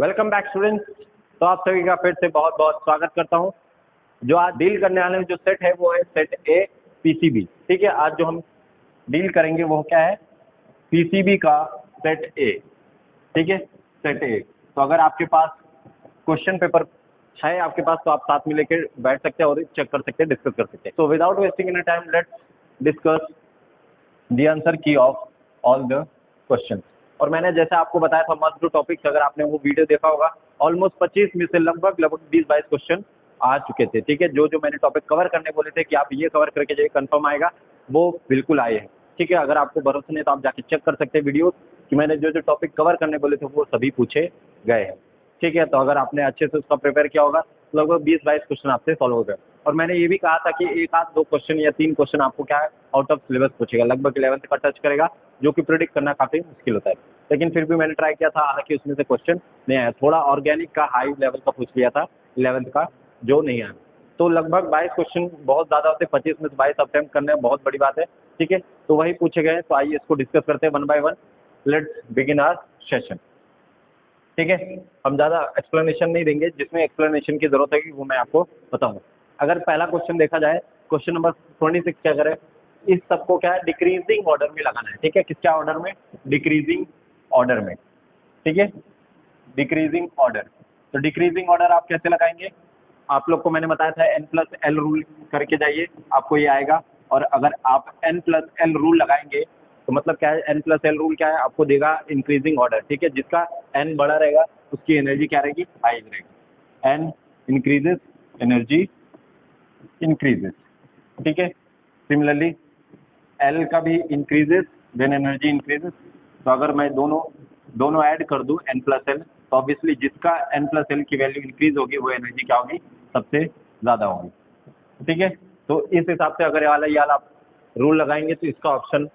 Welcome back students. तो आप सभी का फिर से बहुत बहुत स्वागत करता हूं। जो आज डील करने वाले जो सेट है वो है सेट ए पीसीबी। ठीक है, आज जो हम डील करेंगे वो क्या है, पीसीबी का सेट ए। ठीक है, सेट ए। तो अगर आपके पास क्वेश्चन पेपर है आपके पास तो आप साथ में लेकर बैठ सकते हैं और चेक कर सकते हैं, डिस्कस कर सकते हैं। तो without wasting any time let's discuss the answer की ऑफ ऑल द क्वेश्चन। और मैंने जैसे आपको बताया था मस्ट डू टॉपिक्स, अगर आपने वो वीडियो देखा होगा ऑलमोस्ट 25 में से लगभग 20-22 क्वेश्चन आ चुके थे। ठीक है, जो जो मैंने टॉपिक कवर करने बोले थे कि आप ये कवर करके जाइए कंफर्म आएगा, वो बिल्कुल आए हैं। ठीक है, अगर आपको भरोसा नहीं तो आप जाके चेक कर सकते हैं वीडियो कि मैंने जो जो टॉपिक कवर करने बोले थे वो सभी पूछे गए हैं। ठीक है, तो अगर आपने अच्छे से उसका प्रिपेयर किया होगा लगभग 20-22 क्वेश्चन आपसे सॉल्व हो गए। और मैंने ये भी कहा था कि एक आध 2 क्वेश्चन या 3 क्वेश्चन आपको क्या है आउट ऑफ सिलेबस पूछेगा, लगभग 11th का टच करेगा, जो कि प्रिडिक्ट करना काफ़ी मुश्किल होता है। लेकिन फिर भी मैंने ट्राई किया था, हालांकि उसमें से क्वेश्चन नहीं आया। थोड़ा ऑर्गेनिक का हाई लेवल का पूछ लिया था 11th का, जो नहीं आया। तो लगभग 22 क्वेश्चन बहुत ज़्यादा होते हैं, 25 में से 22 अटेम्प्ट करने में बहुत बड़ी बात है। ठीक है, तो वही पूछे गए हैं। तो आइए इसको डिस्कस करते हैं one by one. Let's begin our session. ठीक है, हम ज़्यादा एक्सप्लेनेशन नहीं देंगे, जिसमें एक्सप्लेनेशन की जरूरत है कि वो मैं आपको बताऊंगा। अगर पहला क्वेश्चन देखा जाए, क्वेश्चन नंबर 26 क्या करें, इस सबको क्या है डिक्रीजिंग ऑर्डर में लगाना है। ठीक है, किस क्या ऑर्डर में, डिक्रीजिंग ऑर्डर में। ठीक है, डिक्रीजिंग ऑर्डर। तो डिक्रीजिंग ऑर्डर आप कैसे लगाएंगे, आप लोग को मैंने बताया था N+L रूल करके जाइए, आपको ये आएगा। और अगर आप N+L रूल लगाएंगे तो मतलब क्या है, N+L रूल क्या है, आपको देगा इंक्रीजिंग ऑर्डर। ठीक है, जिसका N बड़ा रहेगा उसकी एनर्जी क्या रहेगी, हाई रहेगी। N increases, energy increases. ठीक है, सिमिलरली L का भी इंक्रीजेस देन एनर्जी इंक्रीजेस। तो अगर मैं दोनों ऐड कर दूं N+L, तो ऑब्वियसली जिसका N+L की वैल्यू इंक्रीज होगी वो एनर्जी क्या होगी, सबसे ज़्यादा होगी। ठीक है, तो इस हिसाब से अगर ये वाला रूल लगाएंगे तो इसका ऑप्शन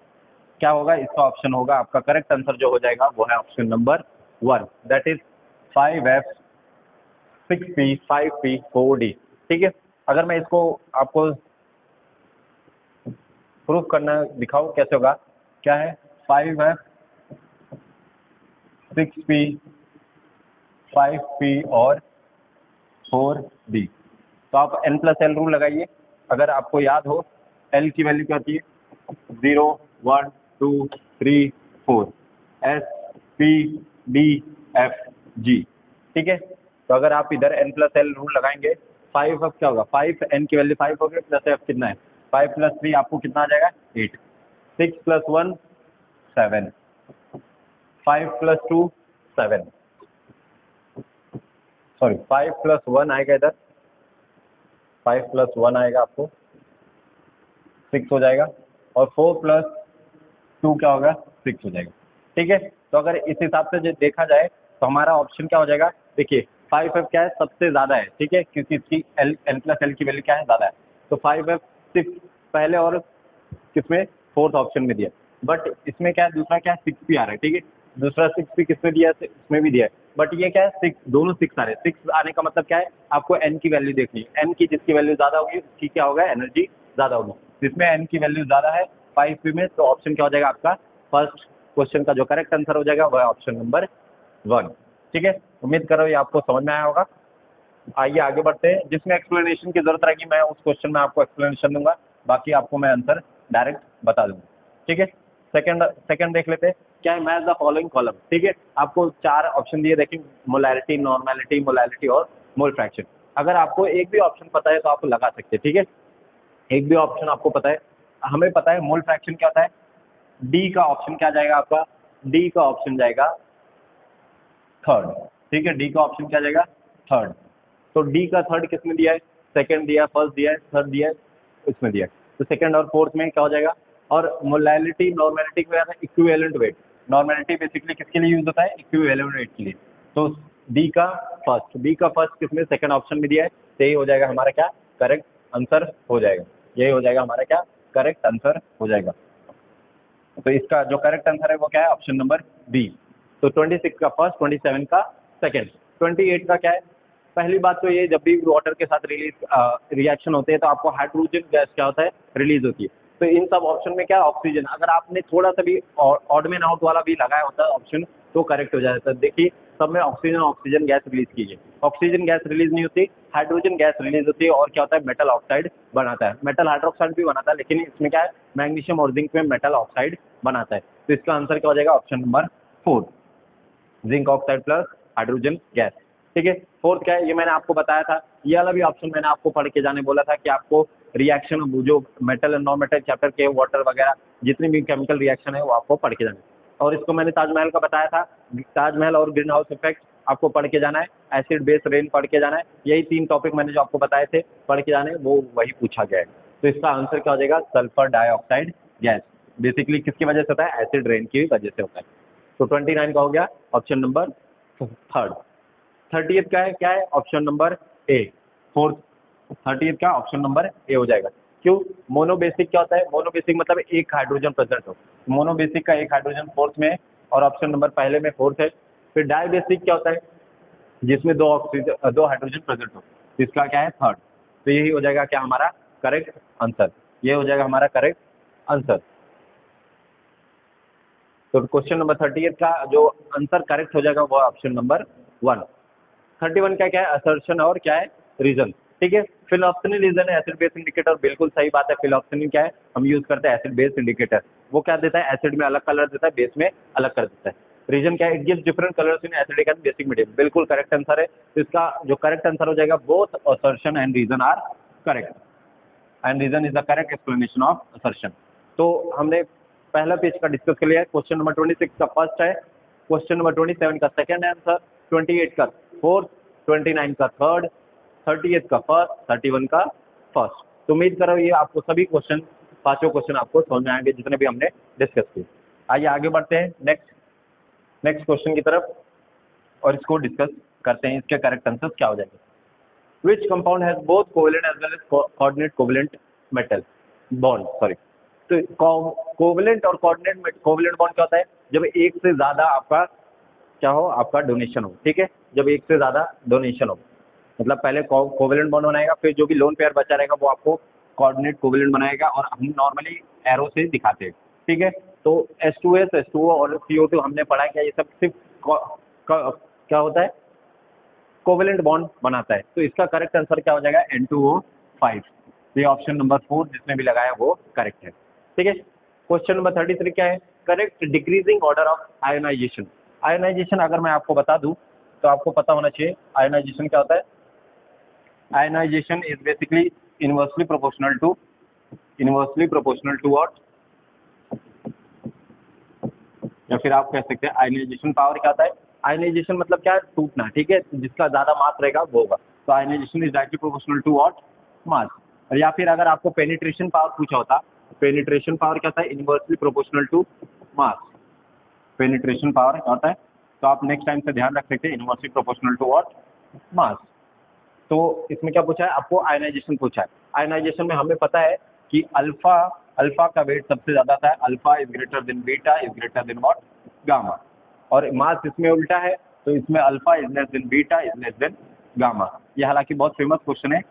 क्या होगा, इसका ऑप्शन होगा आपका करेक्ट आंसर जो हो जाएगा वो है option number 1, that is 5F 6P 5P 4D। ठीक है, अगर मैं इसको आपको प्रूफ करना दिखाऊं कैसे होगा, क्या है 5F 6P 5P और 4D। तो आप N+L रूल लगाइए। अगर आपको याद हो L की वैल्यू क्या होती है, 0 1 2 3 4 S P D F G। ठीक है, तो अगर आप इधर N+L रूल लगाएंगे, 5F क्या होगा, 5 N की वैल्यू 5 होगी, प्लस F कितना है 5 + 3 आपको कितना आ जाएगा 8, 6 + 1 7, 5 + 2 7, सॉरी 5 + 1 आएगा इधर, 5 + 1 आएगा आपको 6 हो जाएगा, और 4 + 2 क्या होगा 6 हो जाएगा। ठीक है, तो अगर इस हिसाब से जो देखा जाए तो हमारा ऑप्शन क्या हो जाएगा, देखिए 5F क्या है, सबसे ज़्यादा है। ठीक है, क्योंकि इसकी N+L की वैल्यू क्या है, ज़्यादा है। तो 5F 6 पहले और किसमें, फोर्थ ऑप्शन में दिया। बट इसमें क्या है, दूसरा क्या है 6P आ रहा है। ठीक है, दूसरा 6P किसमें दिया है, इसमें भी दिया है। बट ये क्या है 6, दोनों 6 आ रहे हैं। 6 आने का मतलब क्या है, आपको N की वैल्यू देखनी है। N की जिसकी वैल्यू ज़्यादा होगी उसकी क्या होगा, एनर्जी ज़्यादा होगी। जिसमें N की वैल्यू ज़्यादा है 5P में, तो ऑप्शन क्या हो जाएगा आपका, फर्स्ट क्वेश्चन का जो करेक्ट आंसर हो जाएगा वह ऑप्शन नंबर 1। ठीक है, उम्मीद करो ये आपको समझ में आया होगा। आइए आगे बढ़ते हैं, जिसमें एक्सप्लेनेशन की जरूरत रहेगी मैं उस क्वेश्चन में आपको एक्सप्लेनेशन दूंगा, बाकी आपको मैं आंसर डायरेक्ट बता दूंगा। ठीक है, सेकंड देख लेते हैं, क्या है, मैच द फॉलोइंग कॉलम। ठीक है, आपको 4 ऑप्शन दिए, देखिए मोलैरिटी, नॉर्मेलिटी, मोलैलिटी और मोल फ्रैक्शन। अगर आपको एक भी ऑप्शन पता है तो आप लगा सकते हैं। ठीक है, एक भी ऑप्शन आपको पता है, हमें पता है मोल फ्रैक्शन क्या होता है, डी का ऑप्शन क्या जाएगा आपका, डी का ऑप्शन जाएगा थर्ड। ठीक है, डी का ऑप्शन क्या जाएगा, थर्ड। तो डी का थर्ड किसमें दिया है, सेकंड दिया है, फर्स्ट दिया है, थर्ड दिया है, इसमें दिया है। तो सेकंड और फोर्थ में क्या हो जाएगा। और मोलैलिटी, नॉर्मेलिटी को याद है इक्विवेलेंट वेट। नॉर्मेलिटी बेसिकली किसके लिए यूज होता है, इक्विवेलेंट वेट के लिए। तो डी का फर्स्ट किसमें, सेकंड ऑप्शन में दिया है, तो यही हो जाएगा हमारा क्या, करेक्ट आंसर हो जाएगा। यही हो जाएगा हमारा क्या, करेक्ट आंसर हो जाएगा। तो इसका जो करेक्ट आंसर है वो क्या है, ऑप्शन नंबर बी। तो 26 का फर्स्ट, 27 का सेकंड, 28 का क्या है। पहली बात तो ये, जब भी वाटर के साथ रिएक्शन होते हैं तो आपको हाइड्रोजन गैस क्या होता है, रिलीज होती है। तो इन सब ऑप्शन में क्या है, ऑक्सीजन। अगर आपने थोड़ा सा भी ऑड में आउट वाला भी लगाया होता है ऑप्शन, तो करेक्ट हो जाता है। देखिए सब में ऑक्सीजन ऑक्सीजन गैस रिलीज कीजिए, ऑक्सीजन गैस रिलीज नहीं होती, हाइड्रोजन गैस रिलीज होती है, और क्या होता है मेटल ऑक्साइड बनाता है, मेटल हाइड्रोक्साइड भी बनाता है, लेकिन इसमें क्या है मैग्नीशियम और जिंक में मेटल ऑक्साइड बनाता है। तो इसका आंसर क्या हो जाएगा option number 4, zinc oxide plus hydrogen gas. ठीक है, फोर्थ क्या है ये मैंने आपको बताया था, ये वाला भी ऑप्शन मैंने आपको पढ़ के जाने बोला था कि आपको रिएक्शन जो metal and non metal chapter के वाटर वगैरह जितनी भी केमिकल रिएक्शन है वो आपको पढ़ के जाना है। और इसको मैंने ताजमहल का बताया था, ताजमहल और ग्रीन हाउस इफेक्ट आपको पढ़ के जाना है, एसिड बेस रेन पढ़ के जाना है, यही 3 टॉपिक मैंने जो आपको बताए थे पढ़ के जाने वो वही पूछा गया है। तो इसका आंसर क्या हो जाएगा सल्फर डाइऑक्साइड गैस, बेसिकली किसकी वजह से होता है एसिड रेन की वजह से होता है। तो 29 का हो गया ऑप्शन नंबर 3rd। 30th क्या है option number A, 4th 30th का ऑप्शन नंबर ए हो जाएगा। क्यों, मोनोबेसिक क्या होता है, मोनोबेसिक मतलब एक हाइड्रोजन प्रेजेंट हो, मोनोबेसिक का एक हाइड्रोजन 4th में और ऑप्शन नंबर पहले में 4th है। फिर डायबेसिक क्या होता है जिसमें 2 हाइड्रोजन प्रेजेंट हो, इसका क्या है 3rd। तो यही हो जाएगा क्या हमारा करेक्ट आंसर, ये हो जाएगा हमारा करेक्ट आंसर। तो क्वेश्चन नंबर 38 का जो आंसर करेक्ट हो जाएगा वो ऑप्शन नंबर 1। 31 का क्या है असर्शन और क्या है रीजन। ठीक है, फिलोक्सिनिल रीजन है एसिड बेस इंडिकेटर, बिल्कुल सही बात है। फिलोक्सिनिल क्या है हम यूज करते हैं एसिड बेस इंडिकेटर, वो क्या देता है एसिड में अलग कलर देता है, बेस में अलग कर देता है। रीजन क्या है it gives different colours in acidic and basic medium, बिल्कुल करेक्ट आंसर है। तो इसका जो करेक्ट आंसर हो जाएगा both assertion and reason are correct and reason is the correct explanation of assertion. तो हमने पहला पेज का डिस्कस कर लिया है, क्वेश्चन नंबर 26 का फर्स्ट है, क्वेश्चन नंबर 27 का सेकंड आंसर, 28 का 4th, 29 का 3rd, 30th का 1st, 31 का 1st। तो उम्मीद कर रहा हूँ ये आपको सभी क्वेश्चन 5 क्वेश्चन आपको समझ में आएंगे जितने भी हमने डिस्कस किए। आइए आगे बढ़ते हैं नेक्स्ट क्वेश्चन की तरफ और इसको डिस्कस करते हैं इसके करेक्ट आंसर क्या हो जाएंगे। Which compound has both covalent as well as coordinate covalent metal bond? Sorry, तो कोवलेंट और कोवलेंट बॉन्ड क्या होता है जब एक से ज्यादा आपका क्या हो आपका डोनेशन हो। ठीक है, जब एक से ज्यादा डोनेशन हो मतलब पहले कोवलेंट बॉन्ड बनाएगा, फिर जो भी लोन पेयर बचा रहेगा वो आपको कोऑर्डिनेट कोवलेंट बनाएगा, और हम नॉर्मली एरो से दिखाते हैं। ठीक है, तो H2S H2O और CO2 हमने पढ़ा क्या ये सब सिर्फ क्या होता है कोवेलेंट बॉन्ड बनाता है। तो इसका करेक्ट आंसर क्या हो जाएगा N2O5। ये ऑप्शन नंबर 4 जिसने भी लगाया वो करेक्ट है। ठीक है, क्वेश्चन नंबर 33 क्या है correct decreasing order of ionisation. Ionisation अगर मैं आपको बता दूं तो आपको पता होना चाहिए आयोनाइजेशन क्या होता है। Ionisation is basically inversely proportional to what, या फिर आप कह सकते हैं आयोनाइजेशन पावर क्या होता है। आयोनाइजेशन मतलब क्या है टूटना। ठीक है, जिसका ज्यादा मास रहेगा वो होगा, तो ionisation is directly proportional to what mass. या फिर अगर आपको पेनिट्रेशन पावर पूछा होता, पेनिट्रेशन पावर क्या होता है inversely proportional to mass. Penetration power क्या होता है, तो आप नेक्स्ट टाइम से ध्यान रख सकते हैं inversely proportional to what mass. तो इसमें क्या पूछा है आपको आयोनाइजेशन पूछा है। आयोनाइजेशन में हमें पता है कि अल्फा का वेट सबसे ज्यादा था, alpha is greater than beta is greater than what gamma, और मास इसमें उल्टा है, तो इसमें alpha is less than beta is less than gamma. ये हालांकि बहुत फेमस क्वेश्चन है,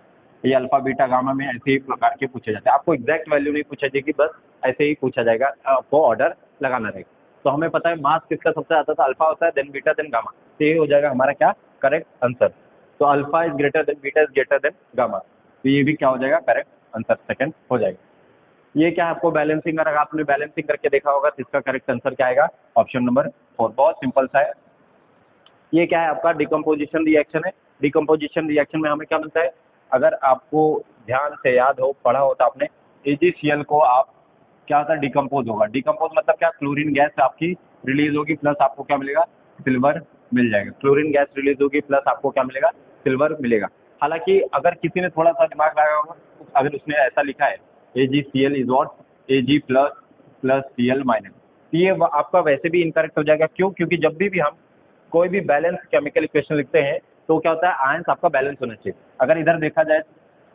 ये अल्फा बीटा गामा में ऐसे ही प्रकार के पूछे जाते हैं। आपको एग्जैक्ट वैल्यू नहीं पूछा जाएगी, बस ऐसे ही पूछा जाएगा, आपको ऑर्डर लगाना रहेगा। तो हमें पता है मास किसका सबसे ज्यादा था अल्फा होता है, देन बीटा देन गामा। तो ये हो जाएगा हमारा क्या करेक्ट आंसर। तो alpha is greater than beta is greater than gamma, तो ये भी क्या हो जाएगा करेक्ट आंसर सेकंड हो जाएगा। ये क्या आपको बैलेंसिंग, अगर आपने बैलेंसिंग करके देखा होगा तो इसका करेक्ट आंसर क्या आएगा ऑप्शन नंबर 4। बहुत सिंपल सा है। ये क्या है आपका डिकम्पोजिशन रिएक्शन है। डिकम्पोजिशन रिएक्शन में हमें क्या मिलता है, अगर आपको ध्यान से याद हो पढ़ा हो तो आपने AgCl को आप क्या होता है डिकम्पोज होगा। डिकम्पोज मतलब क्या क्लोरीन गैस आपकी रिलीज होगी प्लस आपको क्या मिलेगा सिल्वर मिल जाएगा। क्लोरीन गैस रिलीज होगी प्लस आपको क्या मिलेगा सिल्वर मिलेगा। हालांकि अगर किसी ने थोड़ा सा दिमाग लगाया होगा, अगर उसने ऐसा लिखा है AgCl is what Ag plus Cl minus, तो ये आपका वैसे भी इनकरेक्ट हो जाएगा। क्यों, क्योंकि जब भी हम कोई भी बैलेंस केमिकल इक्वेशन लिखते हैं तो क्या होता है आयंस आपका बैलेंस होना चाहिए। अगर इधर देखा जाए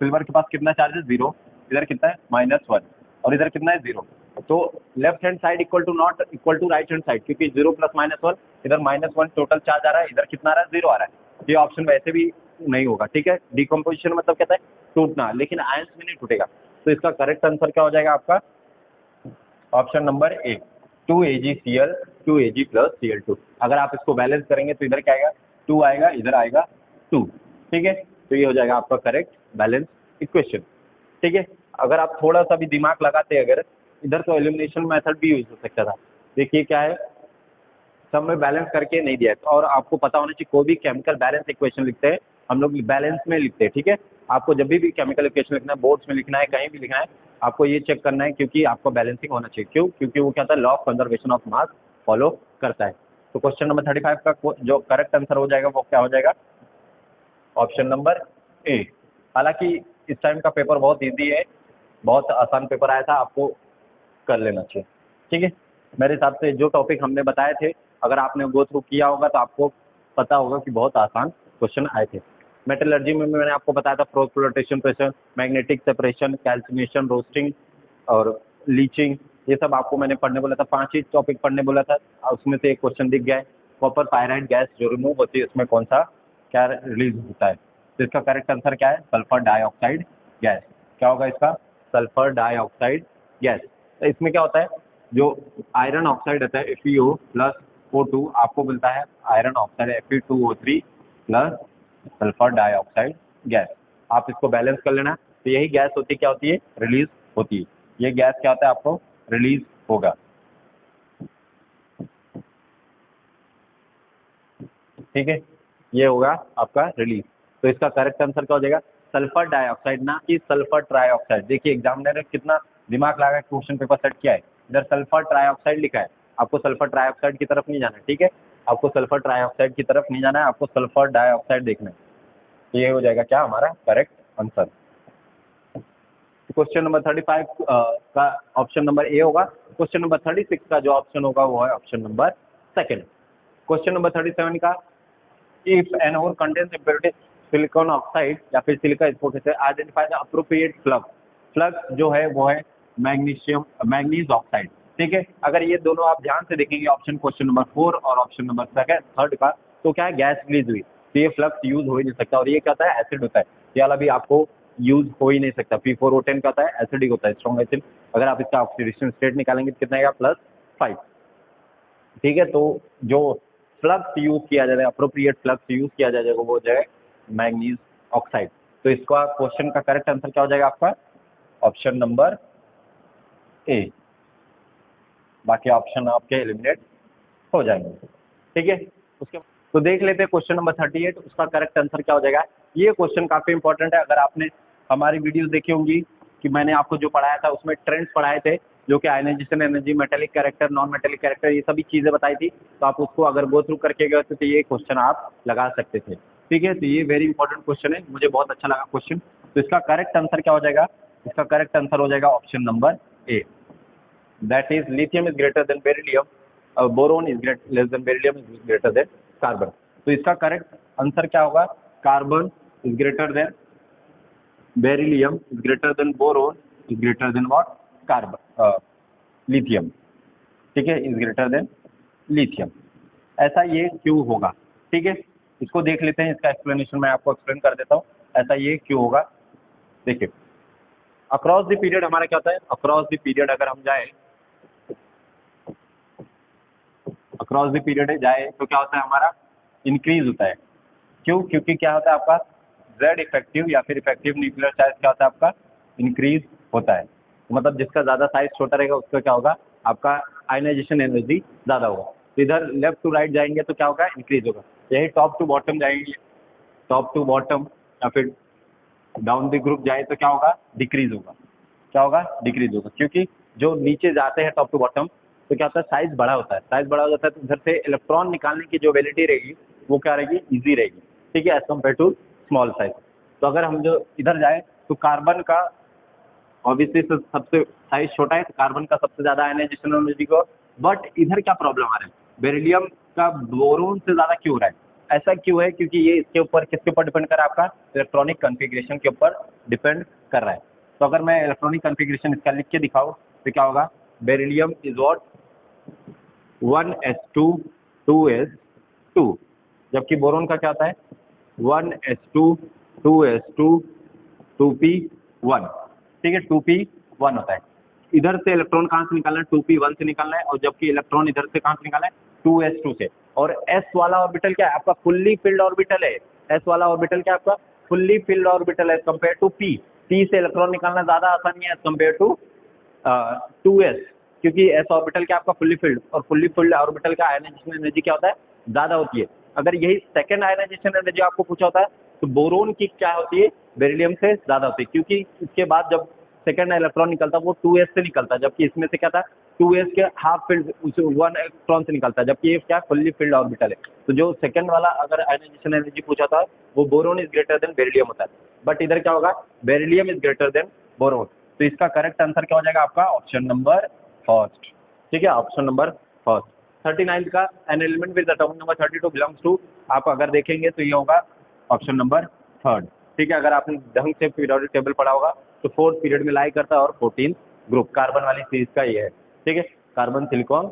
सिल्वर के पास कितना चार्ज है 0, इधर कितना है -1 और इधर कितना है 0, तो left hand side equal to not equal to right hand side, क्योंकि 0 + -1 इधर -1 टोटल चार्ज आ रहा है, इधर कितना आ रहा है 0 आ रहा है। ये ऑप्शन वैसे भी नहीं होगा। ठीक है, डिकम्पोजिशन मतलब कहता है टूटना, लेकिन आयंस में नहीं टूटेगा। तो इसका करेक्ट आंसर क्या हो जाएगा आपका option number A 2 AgCl 2Ag plus Cl2। अगर आप इसको बैलेंस करेंगे तो इधर क्या आएगा, 2 आएगा, इधर आएगा 2। ठीक है, तो ये हो जाएगा आपका करेक्ट बैलेंस इक्वेशन। ठीक है, अगर आप थोड़ा सा भी दिमाग लगाते अगर इधर, तो एलिमिनेशन मेथड भी यूज हो सकता था। देखिए क्या है, सब में बैलेंस करके नहीं दिया है, तो और आपको पता होना चाहिए कोई भी केमिकल बैलेंस इक्वेशन लिखते हैं हम लोग बैलेंस में लिखते हैं। ठीक है, आपको जब भी केमिकल इक्वेशन लिखना है, बोर्ड्स में लिखना है, कहीं भी लिखना है, आपको ये चेक करना है, क्योंकि आपको बैलेंसिंग होना चाहिए। क्यों? क्योंकि वो क्या होता है, law of conservation of mass follow करता है। तो क्वेश्चन नंबर 35 का जो करेक्ट आंसर हो जाएगा वो क्या हो जाएगा, ऑप्शन नंबर ए। हालांकि इस टाइम का पेपर बहुत ईजी है, बहुत आसान पेपर आया था, आपको कर लेना चाहिए। ठीक है, मेरे हिसाब से जो टॉपिक हमने बताए थे, अगर आपने गो थ्रू किया होगा तो आपको पता होगा कि बहुत आसान क्वेश्चन आए थे। मेटलर्जी में मैंने आपको बताया था flotation pressure, magnetic separation, calcination, roasting और लीचिंग, ये सब आपको मैंने पढ़ने बोला था। 5 ही टॉपिक पढ़ने बोला था, उसमें से एक क्वेश्चन दिख गया है, कॉपर पायराइड गैस जो रिमूव होती है उसमें कौन सा क्या रिलीज होता है। तो इसका करेक्ट आंसर क्या है, सल्फर डाइऑक्साइड गैस। क्या होगा इसका, सल्फर डाइऑक्साइड गैस। तो इसमें क्या होता है, जो आयरन ऑक्साइड होता है FeO प्लस O2, आपको मिलता है iron oxide Fe2O3 plus sulphur dioxide gas. आप इसको बैलेंस कर लेना। तो यही गैस होती क्या होती है, रिलीज होती है। ये गैस क्या होता है, आपको रिलीज होगा। ठीक है, ये होगा आपका रिलीज। तो इसका करेक्ट आंसर क्या हो जाएगा, सल्फर डाइऑक्साइड, ना कि सल्फर ट्राइऑक्साइड। देखिए एग्जामिनर ने कितना दिमाग लगा क्वेश्चन पेपर सेट किया है, इधर सल्फर ट्राइऑक्साइड लिखा है, आपको सल्फर ट्राइऑक्साइड की तरफ नहीं जाना है। ठीक है, आपको सल्फर ट्राइऑक्साइड की तरफ नहीं जाना है, आपको सल्फर डाइऑक्साइड देखना है। तो ये हो जाएगा क्या हमारा करेक्ट आंसर। क्वेश्चन नंबर 35 का ऑप्शन नंबर ए होगा। क्वेश्चन नंबर 36 का जो ऑप्शन होगा वो है option number second. Question number 37 का, इफ एन और कंडेंस इम्प्योरिटी सिलिकॉन ऑक्साइड या फिर सिलिका स्पोर्ट से identify the appropriate flux. Flux जो है वो है मैग्नीज ऑक्साइड। ठीक है, अगर ये दोनों आप ध्यान से देखेंगे ऑप्शन क्वेश्चन नंबर 4 और ऑप्शन नंबर थर्ड का, तो क्या है, गैस रिलीज हुई, तो ये फ्लक्स यूज हो ही नहीं सकता। और ये क्या होता है, एसिड होता है, ये वाला भी आपको यूज हो ही नहीं सकता। P4O10 का होता है, एसिडिक होता है, स्ट्रॉन्ग एसिड। अगर आप इसका ऑक्सीडेशन स्टेट निकालेंगे तो कितना आएगा, +5। ठीक है, तो जो फ्लक्स यूज किया जाएगा, अप्रोप्रिएट फ्लक्स यूज किया जाएगा वो हो जाए मैग्नीज ऑक्साइड। तो इसका क्वेश्चन का करेक्ट आंसर क्या हो जाएगा आपका, ऑप्शन नंबर ए। बाकी ऑप्शन आपके एलिमिनेट हो जाएंगे। ठीक है, उसके तो देख लेते हैं क्वेश्चन नंबर 38, उसका करेक्ट आंसर क्या हो जाएगा। ये क्वेश्चन काफी इंपॉर्टेंट है। अगर आपने हमारी वीडियोस देखी होंगी कि मैंने आपको जो पढ़ाया था उसमें ट्रेंड्स पढ़ाए थे, जो कि ionisation energy, metallic character, non metallic character, ये सभी चीजें बताई थी। तो आप उसको अगर गो थ्रू करके गए थे तो ये क्वेश्चन आप लगा सकते थे। ठीक है, तो ये वेरी इंपॉर्टेंट क्वेश्चन है, मुझे बहुत अच्छा लगा क्वेश्चन। तो इसका करेक्ट आंसर क्या हो जाएगा, इसका करेक्ट आंसर हो जाएगा option number A, that is lithium is greater than beryllium, boron is less than beryllium, is greater than carbon. तो इसका करेक्ट आंसर क्या होगा, carbon is greater than beryllium, is greater than boron, is greater than what, carbon, lithium. ठीक है, is greater than lithium. ऐसा ये क्यों होगा, ठीक है, इसको देख लेते हैं। इसका एक्सप्लेनेशन मैं आपको एक्सप्लेन कर देता हूँ, ऐसा ये क्यों होगा। देखिए, अक्रॉस द पीरियड हमारा क्या होता है, अक्रॉस द पीरियड अगर हम जाए, अक्रॉस द पीरियड जाए तो क्या होता है, हमारा इंक्रीज होता है। क्यों? क्योंकि क्या होता है आपका Z इफेक्टिव या फिर इफेक्टिव न्यूक्लियर साइज क्या होता है आपका, इंक्रीज होता है। मतलब जिसका ज़्यादा साइज छोटा रहेगा उसका क्या होगा, आपका आयनाइजेशन एनर्जी ज़्यादा होगा। तो इधर लेफ्ट टू राइट जाएंगे तो क्या होगा, इंक्रीज होगा। यही टॉप टू बॉटम जाएंगे, टॉप टू बॉटम या फिर डाउन द ग्रुप जाए तो क्या होगा, डिक्रीज होगा। क्या होगा, डिक्रीज होगा। क्योंकि जो नीचे जाते हैं टॉप टू बॉटम तो क्या होता है, साइज बड़ा होता है, साइज बड़ा हो जाता है तो उधर से इलेक्ट्रॉन निकालने की जो वेलिटी रहेगी वो क्या रहेगी, ईजी रहेगी। ठीक है, as compare to small size. तो अगर हम जो इधर जाए तो कार्बन का ऑब्वियसली सबसे साइज छोटा है, तो कार्बन का सबसे ज़्यादा आयनाइजेशन एनर्जी को। बट इधर क्या प्रॉब्लम आ रहा है, बेरिलियम का बोरोन से ज़्यादा क्यों हो रहा है, ऐसा क्यों है, क्योंकि ये इसके ऊपर किसके ऊपर डिपेंड कर रहा है, आपका इलेक्ट्रॉनिक कॉन्फ़िगरेशन के ऊपर डिपेंड कर रहा है। तो अगर मैं इलेक्ट्रॉनिक कॉन्फ़िगरेशन इसका लिख के दिखाऊँ तो क्या होगा, beryllium is what 1s2 2s2, जबकि बोरोन का क्या होता है 1s2 2s2 2p1। ठीक है, 2p1 होता है। इधर से इलेक्ट्रॉन कहाँ से निकालना है, 2p1 से निकालना है, और जबकि इलेक्ट्रॉन इधर से कहाँ से निकालना है, 2s2 से। और s वाला ऑर्बिटल क्या है आपका, फुल्ली फिल्ड ऑर्बिटल है। s वाला ऑर्बिटल क्या है आपका, फुल्ली फिल्ड ऑर्बिटल है कंपेयर टू p। p से इलेक्ट्रॉन निकालना ज़्यादा आसानी है कंपेयर टू 2s, क्योंकि s ऑर्बिटल क्या आपका फुल्ली फिल्ड, और फुल्ली फिल्ड ऑर्बिटल का आयनाइजेशन एनर्जी क्या होता है, ज़्यादा होती है। अगर यही सेकंड आयनाइजेशन एनर्जी आपको पूछा होता है तो बोरोन की क्या होती है, बेरिलियम से ज़्यादा होती है, क्योंकि इसके बाद जब सेकंड इलेक्ट्रॉन निकलता है वो 2s से निकलता है, जबकि इसमें से क्या था 2s के हाफ फील्ड उस 1 इलेक्ट्रॉन से निकलता है, जबकि ये क्या फुल्ली फिल्ड ऑर्बिटल है। तो जो सेकंड वाला अगर आयनाइजेशन एनर्जी पूछा था वो boron is greater than beryllium होता है, बट इधर क्या होगा, beryllium is greater than boron. तो इसका करेक्ट आंसर क्या हो जाएगा आपका, ऑप्शन नंबर फर्स्ट। ठीक है, ऑप्शन नंबर फर्स्ट। 39 का an element with atomic number 32 belongs to, आप अगर देखेंगे तो ये होगा ऑप्शन नंबर थर्ड। ठीक है, अगर आपने ढंग से पीरियोडिक टेबल पढ़ा होगा तो फोर्थ पीरियड में लाई करता है, और 14 ग्रुप कार्बन वाली सीरीज का ये है। ठीक है, कार्बन सिलिकॉन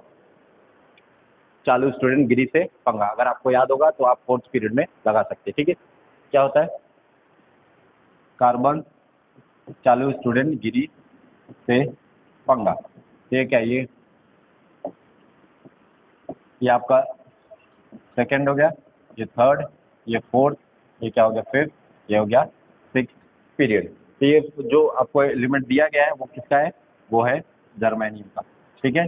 चालू स्टूडेंट गिरी से पंगा, अगर आपको याद होगा तो आप फोर्थ पीरियड में लगा सकते हैं। ठीक है, क्या होता है, कार्बन चालू स्टूडेंट गिरी से पंगा, ये क्या, ये आपका सेकंड हो गया, ये थर्ड, ये फोर्थ, ये क्या हो गया फिफ्थ, ये हो गया सिक्स पीरियड। तो ये जो आपको एलिमेंट दिया गया है वो किसका है, वो है जर्मेनियम का। ठीक है,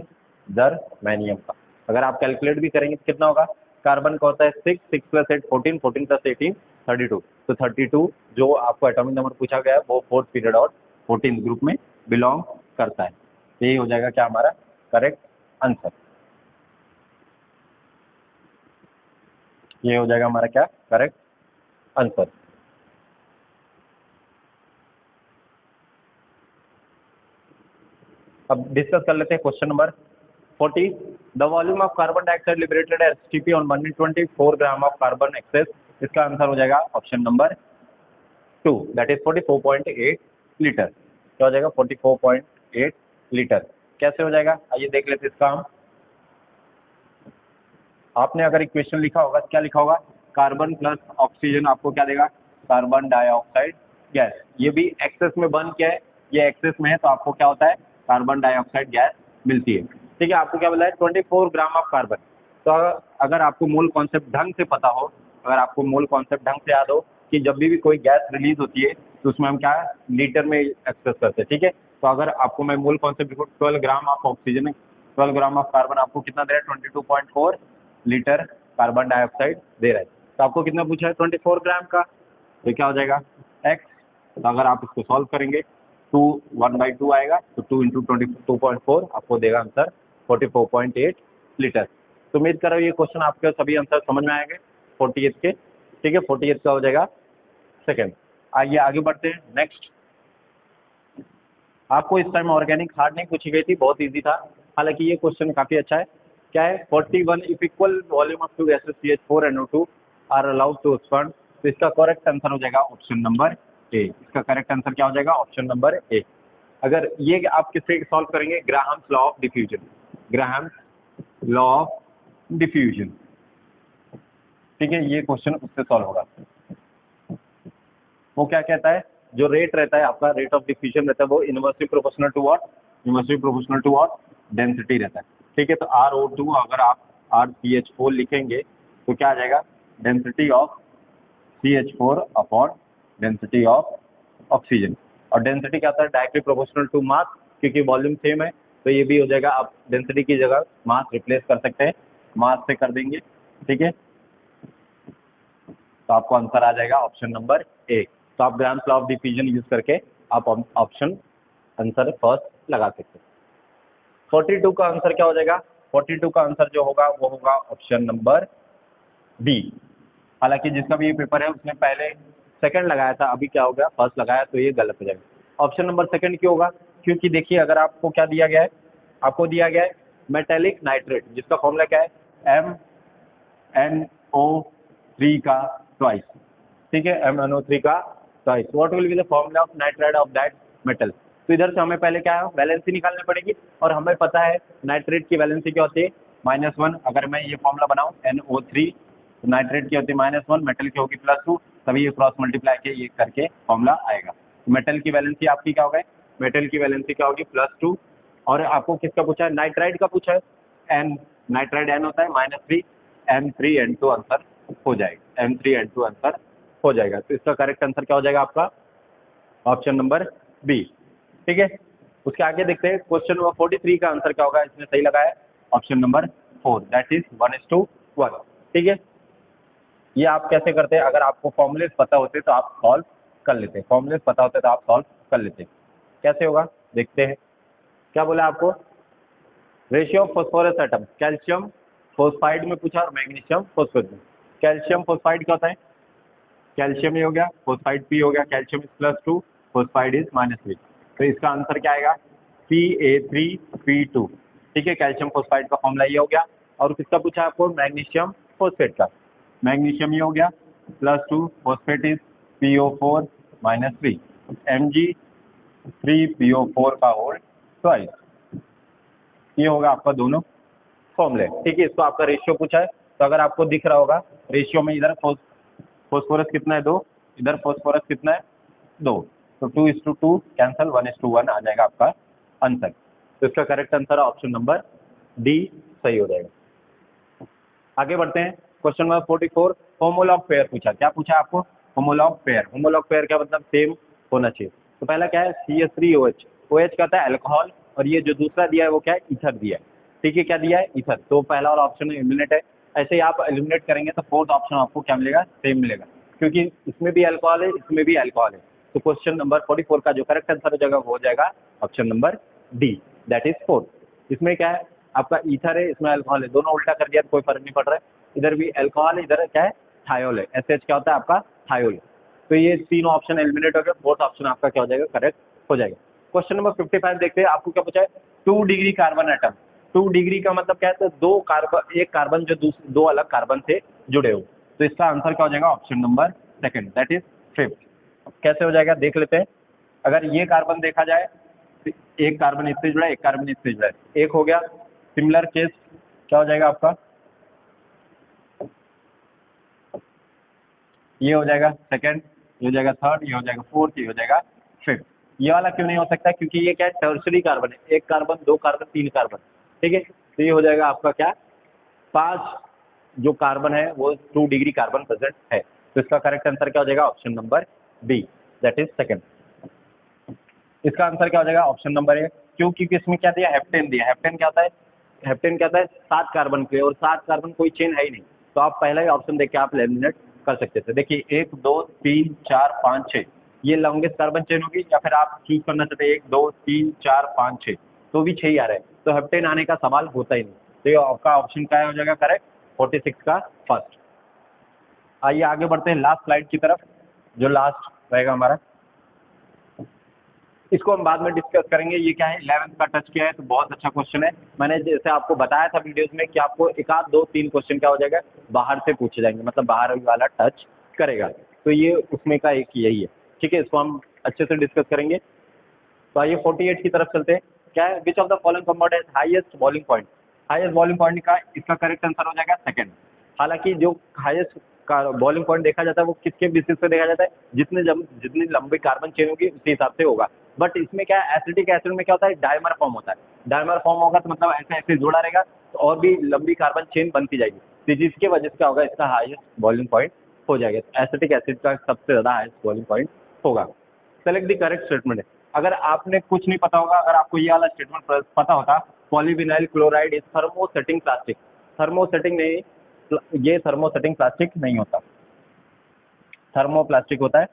जर्मेनियम का। अगर आप कैलकुलेट भी करेंगे तो कितना होगा, कार्बन का होता है 6, 6 + 8 14, 14 + 18 32। तो 32 जो आपको एटॉमिक नंबर पूछा गया है वो फोर्थ पीरियड और 14 ग्रुप में बिलोंग करता है। यही हो जाएगा क्या हमारा करेक्ट आंसर, ये हो जाएगा हमारा क्या करेक्ट आंसर। अब डिस्कस कर लेते हैं question number 40। The volume of carbon dioxide liberated at STP on 124 gram of carbon excess, इसका आंसर हो जाएगा option number 2, that is 44.8 litre. क्या हो जाएगा 44.8 लीटर। कैसे हो जाएगा आइए देख लेते हैं इसका हम। आपने अगर इक्वेशन लिखा होगा तो क्या लिखा होगा, कार्बन प्लस ऑक्सीजन आपको क्या देगा, कार्बन डाइऑक्साइड गैस। ये भी एक्सेस में बर्न किया है, ये एक्सेस में है तो आपको क्या होता है, कार्बन डाइऑक्साइड गैस मिलती है। ठीक है, आपको क्या बोला है 24 ग्राम ऑफ कार्बन। तो अगर आपको मूल कॉन्सेप्ट ढंग से पता हो, अगर आपको मूल कॉन्सेप्ट ढंग से याद हो कि जब भी कोई गैस रिलीज होती है तो उसमें हम क्या लीटर में एक्सेस करते हैं। ठीक है, तो अगर आपको मैं मूल कॉन्सेप्ट लिखूँ, 12 gram of oxygen, 12 gram of carbon आपको कितना दे रहा है, 22.4 लीटर कार्बन डाइऑक्साइड दे रहा है। तो आपको कितना पूछा है 24 ग्राम का, तो क्या हो जाएगा x। तो अगर आप इसको सॉल्व करेंगे 2 1/2 आएगा, तो 2 × 22.4 आपको देगा आंसर 44.8 लीटर। तो उम्मीद कर रहा हूँ ये क्वेश्चन आपके सभी आंसर समझ में आएंगे 48 के। ठीक है, 48 का हो जाएगा सेकेंड। आइए आगे बढ़ते हैं नेक्स्ट। आपको इस टाइम ऑर्गेनिक हार्ड नहीं पूछी गई थी, बहुत ईजी था, हालांकि ये क्वेश्चन काफ़ी अच्छा है। क्या है 41 if equal volume of 2 gases CH4 NO2 are allowed to expand, तो इसका करेक्ट आंसर हो जाएगा ऑप्शन नंबर ए। इसका करेक्ट आंसर क्या हो जाएगा, ऑप्शन नंबर ए। अगर ये आप किससे सॉल्व करेंगे, Graham's law of diffusion, Graham's law of diffusion. ठीक है, ये क्वेश्चन उससे सॉल्व होगा। वो क्या कहता है, जो रेट रहता है आपका, रेट ऑफ डिफ्यूजन रहता है वो inversely proportional to what, inversely proportional to what, density रहता है। ठीक है, तो RO2 अगर आप RCH4 लिखेंगे तो क्या आ जाएगा, density of CH4 upon density of oxygen. और डेंसिटी क्या होता है, डायरेक्टली प्रोपोर्शनल टू मास, क्योंकि वॉल्यूम सेम है तो ये भी हो जाएगा, आप डेंसिटी की जगह मास रिप्लेस कर सकते हैं, मास से कर देंगे। ठीक है, तो आपको आंसर आ जाएगा ऑप्शन नंबर ए। तो आप grams law of diffusion use करके आप ऑप्शन आंसर फर्स्ट लगा सकते हैं। 42 का आंसर क्या हो जाएगा, 42 का आंसर जो होगा वो होगा ऑप्शन नंबर बी। हालांकि जिसका भी ये पेपर है उसने पहले सेकंड लगाया था, अभी क्या हो गया फर्स्ट लगाया, तो ये गलत हो जाएगा। ऑप्शन नंबर सेकंड क्यों होगा, क्योंकि देखिए अगर आपको क्या दिया गया है, आपको दिया गया है मेटेलिक नाइट्रेट, जिसका फॉर्मूला क्या है MnO3 का ट्वाइस। ठीक है, MnO3 का twice. What will be the formula of nitride of that metal. तो इधर से हमें पहले क्या है वैलेंसी निकालनी पड़ेगी, और हमें पता है नाइट्रेट की वैलेंसी क्या होती है -1। अगर मैं ये फॉर्मूला बनाऊं NO3, तो नाइट्रेट की होती है -1, मेटल की होगी +2, तभी ये क्रॉस मल्टीप्लाई के ये करके फॉर्मूला आएगा। तो मेटल की वैलेंसी आपकी क्या हो गई, मेटल की वैलेंसी क्या होगी +2, और आपको किसका पूछा है, नाइट्राइड का पूछा है, एन नाइट्राइड एन होता है -3 M3N2 आंसर हो जाएगा, M3N2 आंसर हो जाएगा। तो इसका करेक्ट आंसर क्या हो जाएगा आपका, ऑप्शन नंबर बी। ठीक है, उसके आगे देखते हैं क्वेश्चन नंबर 43 का आंसर क्या होगा। इसमें सही लगा है ऑप्शन नंबर 4, दैट इज 1:1। ठीक है, ये आप कैसे करते हैं, अगर आपको फॉर्मूले पता होते तो आप सॉल्व कर लेते, फॉर्मूले पता होते तो आप सॉल्व कर लेते। कैसे होगा देखते हैं। क्या बोला आपको, ratio of phosphorus atom, calcium phosphide में पूछा और मैग्नीशियम फोस्फेट में। कैल्शियम फोस्फाइड क्या होता है, कैल्शियम ये हो गया, फोस्फाइड पी हो गया, कैल्शियम इज +2, फोस्फाइड इज -3। तो इसका आंसर क्या आएगा, Pa3P2। ठीक है, कैल्शियम फोस्फाइड का फॉर्मूला ये हो गया। और किसका पूछा आपको, मैग्नीशियम फोस्फेट का, मैग्नीशियम ये हो गया +2, फोस्फेट इज PO4 -3, Mg3PO4 का होल ट्वाइस। ये होगा आपका दोनों फॉर्मूले। ठीक है, इसको आपका रेशियो पूछा है, तो अगर आपको दिख रहा होगा रेशियो में इधर फॉस्फोरस कितना है 2, इधर फॉस्फोरस कितना है 2, तो 2:2 कैंसल, 1:1 आ जाएगा आपका आंसर। तो इसका correct answer option number D सही हो जाएगा। आगे बढ़ते हैं, क्वेश्चन नंबर 44, होमोलॉग पेयर पूछा। क्या पूछा आपको, होमोलॉग पेयर। होमोलॉग पेयर का मतलब सेम होना चाहिए। तो पहला क्या है, CH3OH, OH कहता है अल्कोहल, और ये जो दूसरा दिया है वो क्या है, ईथर दिया है। ठीक है, क्या दिया है, ईथर। तो पहला वाला ऑप्शन एलिमिनेट है। ऐसे ही आप एलिमिनेट करेंगे तो फोर्थ ऑप्शन आपको क्या मिलेगा, सेम मिलेगा, क्योंकि इसमें भी अल्कोहल है, इसमें भी अल्कोहल है। तो क्वेश्चन नंबर 44 का जो करेक्ट आंसर हो जाएगा वो हो जाएगा option number D, that is 4। इसमें क्या है, आपका ईथर है, इसमें अल्कोहल है, दोनों उल्टा कर दिया तो कोई फर्क नहीं पड़ रहा है। इधर भी अल्कोहल है, इधर क्या है, थायोल है, SH क्या होता है आपका, थायोल। तो ये तीनों ऑप्शन एलिमिनेट हो गए, फोर्थ ऑप्शन आपका क्या हो जाएगा, करेक्ट हो जाएगा। क्वेश्चन नंबर 55 देखते हैं, आपको क्या पूछा है, 2 डिग्री कार्बन एटम। 2 डिग्री का मतलब क्या है, तो दो कार्बन, एक कार्बन जो दो अलग कार्बन से जुड़े हो। तो इसका आंसर क्या हो जाएगा, option number second, that is 5th। कैसे हो जाएगा देख लेते हैं। अगर ये कार्बन देखा जाए, एक कार्बन इससे जुड़ा है, एक कार्बन इससे जुड़ा है, एक हो गया। सिमिलर केस क्या हो जाएगा आपका, ये हो जाएगा सेकंड, ये हो जाएगा थर्ड, ये हो जाएगा फोर्थ, ये हो जाएगा फिफ्थ। ये वाला क्यों नहीं हो सकता, क्योंकि ये क्या है, टर्सरी कार्बन है, एक कार्बन, दो कार्बन, तीन कार्बन। ठीक है, तो ये हो जाएगा आपका क्या, 5 जो कार्बन है वो 2 डिग्री कार्बन प्रेजेंट है। तो इसका करेक्ट आंसर क्या हो जाएगा, option number B, that is second. इसका आंसर क्या हो जाएगा, ऑप्शन नंबर ए। क्यों, क्योंकि इसमें क्या दिया, हेप्टेन दिया। हेप्टेन क्या होता है, हेप्टेन क्या होता है, 7 कार्बन के, और 7 कार्बन कोई चेन है ही नहीं। तो आप पहला ही ऑप्शन देख के आप एलिमिनेट कर सकते थे। देखिए 1 2 3 4 5 6, ये लॉन्गेस्ट कार्बन चेन होगी, या फिर आप चूज करना चाहते हैं 1 2 3 4 5 6, तो भी 6 ही आ रहा है, तो हेप्टेन आने का सवाल होता ही नहीं। तो ये आपका ऑप्शन क्या हो जाएगा करेक्ट, 46 का फर्स्ट। आइए आगे बढ़ते हैं लास्ट स्लाइड की तरफ, जो लास्ट रहेगा हमारा, इसको हम बाद में डिस्कस करेंगे। ये क्या है, 11th का टच किया है, तो बहुत अच्छा क्वेश्चन है। मैंने जैसे आपको बताया था वीडियोस में कि आपको एक आध 2 3 क्वेश्चन क्या हो जाएगा, बाहर से पूछे जाएंगे, मतलब बाहर वाला टच करेगा। तो ये उसमें का एक यही है। ठीक है, इसको हम अच्छे से डिस्कस करेंगे। तो आइए 48 की तरफ चलते हैं। क्या है, which of the following compound has highest boiling point. Highest boiling point का इसका करेक्ट आंसर हो जाएगा सेकंड। हालांकि जो हाईएस्ट का बॉइलिंग पॉइंट देखा जाता है वो किसके बेसिस पे देखा जाता है, जितनी लंबी कार्बन चेन होगी उसी हिसाब से होगा। बट इसमें क्या है, एसिटिक एसिड में क्या होता है, डायमर फॉर्म होता है। डायमर फॉर्म होगा तो मतलब ऐसे ऐसे जोड़ा रहेगा, तो और भी लंबी कार्बन चेन बनती जाएगी, तो जिसकी वजह से क्या होगा, इसका हाईएस्ट बॉइलिंग पॉइंट हो जाएगा। एसिटिक एसिड का सबसे ज़्यादा हाईएस्ट बॉइलिंग पॉइंट होगा। सेलेक्ट द करेक्ट स्टेटमेंट है। अगर आपने कुछ नहीं पता होगा, अगर आपको ये वाला स्टेटमेंट पता होता, polyvinyl chloride is thermosetting plastic. Thermosetting नहीं, ये थर्मोसेटिंग प्लास्टिक नहीं होता, थर्मोप्लास्टिक होता है।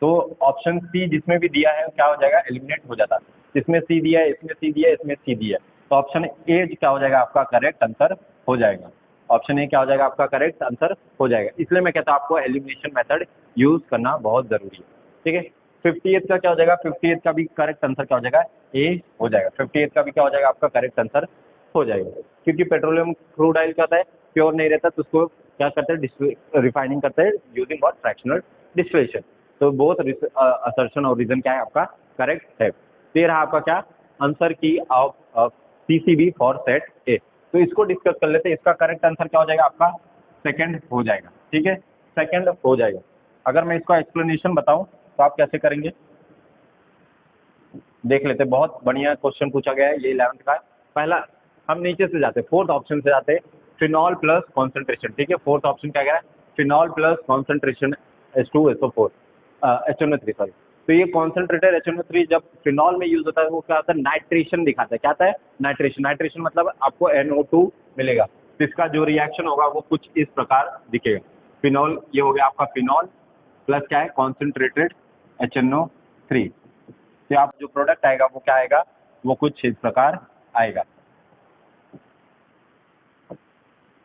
तो ऑप्शन सी जिसमें भी दिया है क्या हो जाएगा, एलिमिनेट हो जाता है। इसमें सी दिया है, इसमें सी दिया है, इसमें सी दिया है, तो ऑप्शन ए क्या हो जाएगा आपका करेक्ट आंसर हो जाएगा। ऑप्शन ए क्या हो जाएगा आपका करेक्ट आंसर हो जाएगा। इसलिए मैं कहता हूँ आपको एलिमिनेशन मेथड यूज करना बहुत जरूरी है। ठीक है, 58 का क्या हो जाएगा, 58 का भी करेक्ट आंसर क्या हो जाएगा, ए हो जाएगा। 58 का भी क्या हो जाएगा आपका करेक्ट आंसर हो जाएगा, क्योंकि पेट्रोलियम क्रूड ऑयल क्या होता है, प्योर नहीं रहता, तो उसको क्या करते हैं, रिफाइनिंग करते हैं यूजिंग व्हाट, फ्रैक्शनल डिस्टिलेशन। तो बोथ असर्शन और रीजन क्या है आपका करेक्ट है। तो ये रहा आपका क्या आंसर की ऑफ PCB फॉर सेट ए। तो इसको डिस्कस कर लेते हैं। इसका करेक्ट आंसर क्या हो जाएगा आपका, सेकंड हो जाएगा। ठीक है, सेकंड हो जाएगा। अगर मैं इसका एक्सप्लेनेशन बताऊं तो आप कैसे करेंगे, देख लेते हैं, बहुत बढ़िया क्वेश्चन पूछा गया है ये 11th का। पहला हम नीचे से जाते हैं, फोर्थ ऑप्शन से जाते हैं, फिनॉल प्लस कॉन्सेंट्रेशन। ठीक है, फोर्थ ऑप्शन क्या कह रहा है, phenol plus concentration H2SO4 HNO3 sorry. तो ये कॉन्सेंट्रेटेड HNO3 जब फिनॉल में यूज होता है वो क्या होता है, नाइट्रेशन दिखाता है। क्या आता है, नाइट्रेशन। नाइट्रेशन मतलब आपको NO2 मिलेगा। तो इसका जो रिएक्शन होगा वो कुछ इस प्रकार दिखेगा। फिनॉल, ये हो गया आपका फिनॉल प्लस क्या है, कॉन्सेंट्रेटेड HNO3। तो आप जो प्रोडक्ट आएगा वो क्या आएगा, वो कुछ इस प्रकार आएगा।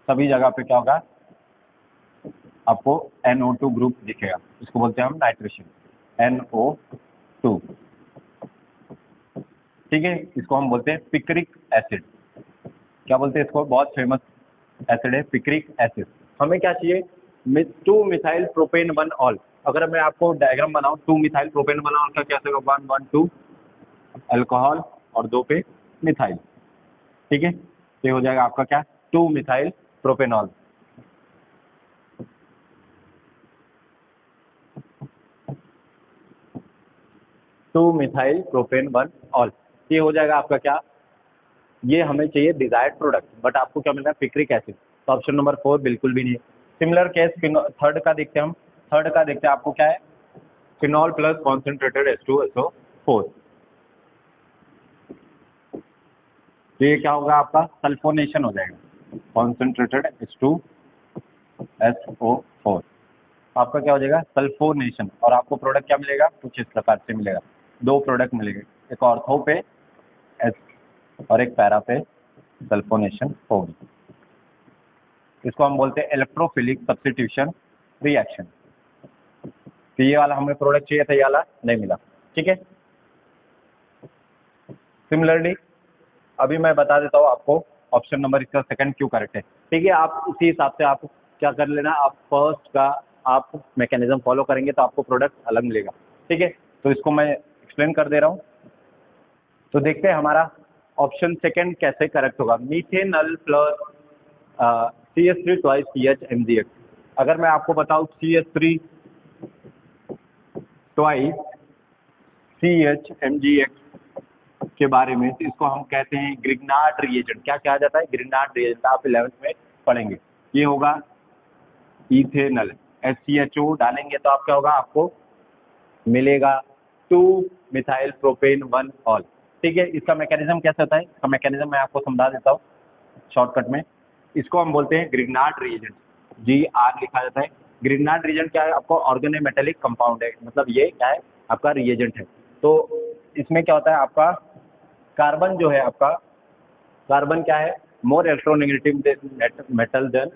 सभी जगह पे क्या होगा, आपको NO2 ग्रुप दिखेगा, इसको बोलते हैं हम नाइट्रेशन, NO2। ठीक है, इसको हम बोलते हैं पिक्रिक एसिड। क्या बोलते हैं इसको, बहुत फेमस एसिड है पिक्रिक एसिड। हमें क्या चाहिए, 2 मिथाइल प्रोपेन 1 ऑल। अगर मैं आपको डायग्राम बनाऊं 2 मिथाइल प्रोपेन 1 ऑल का क्या होगा, 1 1 2 अल्कोहल और 2 पे मिथाइल। ठीक है, ये हो जाएगा आपका क्या, 2 methyl propanol. Two methyl propane 1 all, ये हो जाएगा आपका क्या, ये हमें चाहिए डिजायर्ड प्रोडक्ट, बट आपको क्या मिल रहा है, पिक्रिक एसिड। तो ऑप्शन नंबर 4 बिल्कुल भी नहीं है। सिमिलर केस थर्ड का देखते हैं हम। थर्ड का देखते हैं, आपको क्या है, फिनॉल प्लस कॉन्सेंट्रेटेड H2SO4। तो ये क्या होगा आपका, सल्फोनेशन हो जाएगा, कॉन्सेंट्रेटेड H2SO4 आपका क्या हो जाएगा, सल्फोनेशन। और आपको प्रोडक्ट क्या मिलेगा, कुछ इस प्रकार से मिलेगा, 2 प्रोडक्ट मिलेंगे, एक ऑर्थो पे एस और एक पैरा पे सल्फोनेशन होगी। इसको हम बोलते हैं इलेक्ट्रोफिलिक सब्स्टिट्यूशन रिएक्शन। तो ये वाला हमें प्रोडक्ट चाहिए था, ये वाला नहीं मिला। ठीक है, सिमिलरली अभी मैं बता देता हूँ आपको ऑप्शन नंबर इसका सेकंड क्यों करेक्ट है। ठीक है, आप उसी हिसाब से आप क्या कर लेना, आप फर्स्ट का आप मैकेनिज्म फॉलो करेंगे तो आपको प्रोडक्ट अलग मिलेगा। ठीक है, तो इसको मैं एक्सप्लेन कर दे रहा हूँ। तो देखते हैं हमारा ऑप्शन सेकंड कैसे करेक्ट होगा, methanal plus CH3 twice CH MgX। अगर मैं आपको बताऊँ CH3 ट्वाइस CH MgX के बारे में, तो इसको हम कहते हैं ग्रिग्नार्ड रिएजेंट। क्या कहा जाता है, ग्रिग्नार्ड रिएजेंट, आप 11th में पढ़ेंगे। ये होगा इथेनल, HCHO डालेंगे तो आप क्या होगा, आपको मिलेगा 2 मिथाइल प्रोपेन 1 ऑल। ठीक है, इसका मैकेनिज्म कैसे होता है, इसका मैकेनिज्म मैं आपको समझा देता हूँ शॉर्टकट में। इसको हम बोलते हैं ग्रिग्नार्ड रिएजेंट, GR लिखा जाता है। ग्रिग्नार्ड रिएजेंट क्या है, आपको ऑर्गेनोमेटेलिक कंपाउंड है, मतलब ये क्या है, आपका रिएजेंट है। तो इसमें क्या होता है, आपका कार्बन जो है, आपका कार्बन क्या है, more electronegative metal than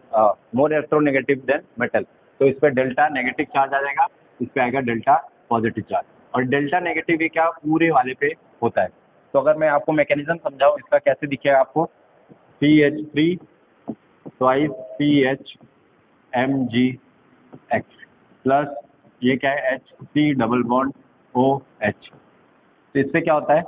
more electronegative than metal. तो इस पर डेल्टा नेगेटिव चार्ज आ जाएगा, इस पर आएगा डेल्टा पॉजिटिव चार्ज। और डेल्टा नेगेटिव ये क्या, पूरे वाले पे होता है। तो अगर मैं आपको मैकेनिज्म समझाऊँ इसका कैसे दिखेगा, आपको CH3 twice CH MgX plus ये क्या है, HC डबल बॉन्ड OH। तो इससे क्या होता है,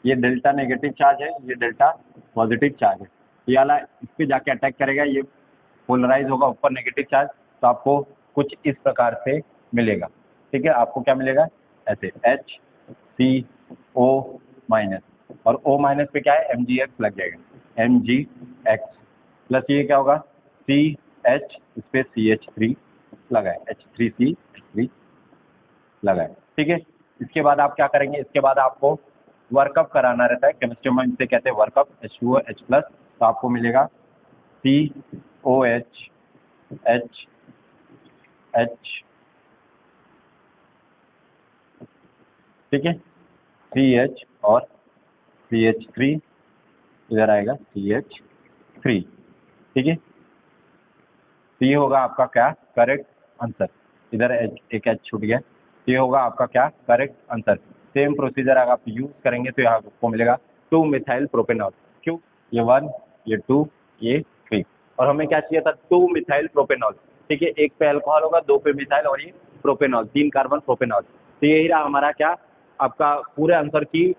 ये डेल्टा नेगेटिव चार्ज है, ये डेल्टा पॉजिटिव चार्ज है। ये वाला इस पर जाके अटैक करेगा, ये पोलराइज होगा ऊपर नेगेटिव चार्ज, तो आपको कुछ इस प्रकार से मिलेगा। ठीक है, आपको क्या मिलेगा, ऐसे HCO माइनस, और O माइनस पे क्या है, MgX लग जाएगा, MgX प्लस ये क्या होगा, CH इस पर CH3 लगाए, H3C3 लगाए। ठीक है, इसके बाद आप क्या करेंगे, इसके बाद आपको वर्कअप कराना रहता है, केमिस्ट्री में इसे कहते हैं वर्कअप, H2OH प्लस। तो आपको मिलेगा COH H ठीक है, CH और CH3 इधर आएगा CH3। ठीक है, तो ये होगा आपका क्या, करेक्ट आंसर। इधर एक H छूट गया, ये होगा आपका क्या, करेक्ट आंसर। सेम प्रोसीजर अगर आप यूज करेंगे तो यहाँ आपको मिलेगा 2 मिथाइल प्रोपेनॉल। क्यों, ये 1 ये 2 ये 3, और हमें क्या चाहिए था, 2 मिथाइल प्रोपेनॉल। ठीक है, एक पे अल्कोहल होगा, 2 पे मिथाइल और ये प्रोपेनॉल, 3 कार्बन प्रोपेनॉल। तो यही रहा हमारा क्या, आपका पूरे आंसर की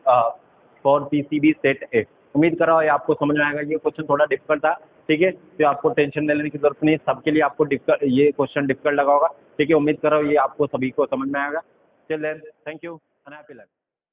फॉर PCB सेट ए। उम्मीद कर रहा हूँ ये आपको समझ में आएगा। ये क्वेश्चन थोड़ा डिफिकल्ट था। ठीक है, तो आपको टेंशन लेने की जरूरत नहीं, सबके लिए आपको डिफिकल्ट, ये क्वेश्चन डिफिकल्ट लगा होगा। ठीक है, उम्मीद कर रहा हूँ ये आपको सभी को समझ में आएगा। Till then, thank you and happy life.